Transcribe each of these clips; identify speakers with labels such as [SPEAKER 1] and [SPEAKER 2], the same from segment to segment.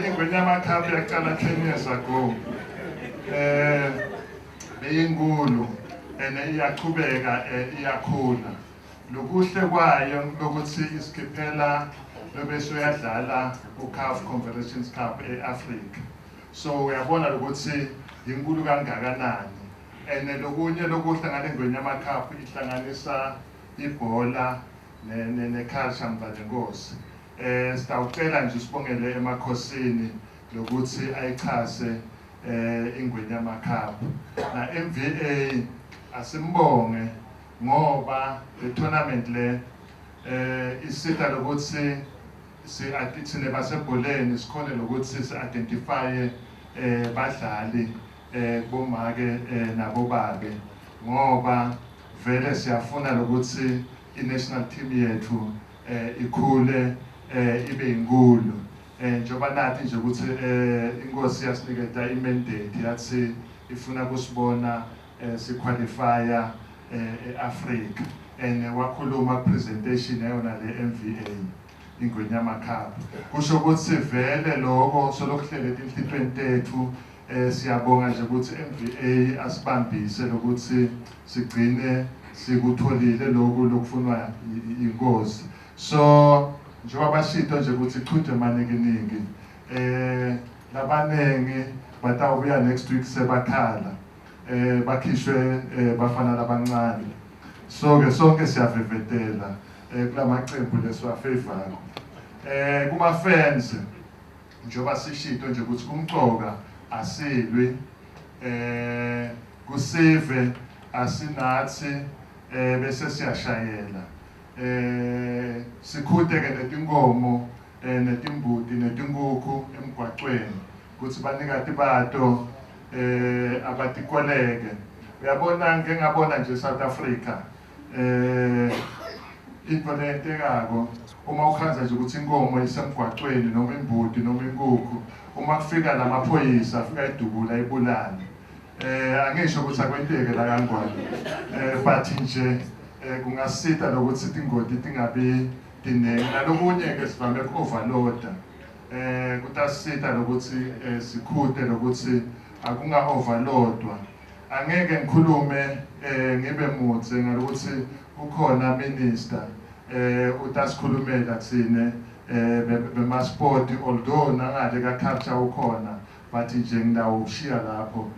[SPEAKER 1] Ingwenyama Cup yaqala 10 years ago. Beyinkulu iyaqhubeka iyakhula. Lokuhle kwayo lokuthi isikhiphela bese uyadlala uCAF Confederations Cup eAfrica. So uyabona ukuthi inkulu kangakanani. Lokunye lokuhle ngale Ngwenyama Cup ihlanganisa ibhola ne-culture mbalenkosi. Sitawucela nje sibongele emakhosini lokuthi ayichase Ingwenyama Cup. Na MVA asimbonge ngoba le tournament le isita lokuthi sine basebholeni sikhona lokuthi si-identify badlali bomake nabobabe ngoba vele siyafuna lokuthi i-national team yethu ikhule ibe inkulu. Njengoba nathi nje ukuthi inkosi yasinikeza i-mandate yathi ifuna kusibona siqualifya eAfrica wakhuluma presentation yona le MVA Ingwenyama Cup. Kusho ukuthi vele lokho solokuhlele enhlitweni tethu siyabonga nje ukuthi MVA asibambise lokuthi sigcine sikutholile lokhu lokufunwa inkosi. So njengoba bashito nje ukuthi ichudwe maningi labanengi batawubuya next week sebakhala bakhishwe bafana labancane. So ke sonke siyavivetela kulamaqembu lesiwafavor. Kuma fans njengoba sishito nje ukuthi kumcoka asilwi kusive asinathi bese siyashayela. Sikhute ke netinkomo netimbuti netinkukhu emgwaqweni ukuthi banikati bato abatikoleke. Uyabona ngengabona nje South Africa into lentekako uma ukhanza nje ukuthi inkomo isemgwaqweni noma imbuti noma inkukhu uma kufika lamaphoyisa afika idubula ibulala. Angisho ukuthi akwenteke la kangwane but nje kungasita lokuthi tingoti tingabi tiningi. Nalokunye ke sivame ku-overloada kutasita lokuthi sikhute lokuthi akunga-overloadwa. Angeke ngikhulume ngibe mutse ngalokuthi ukhona minister utasikhulumela thine bema-sport although nangale ka-culture ukhona but nje ngidawushiya lapho.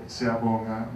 [SPEAKER 1] Siyabonga.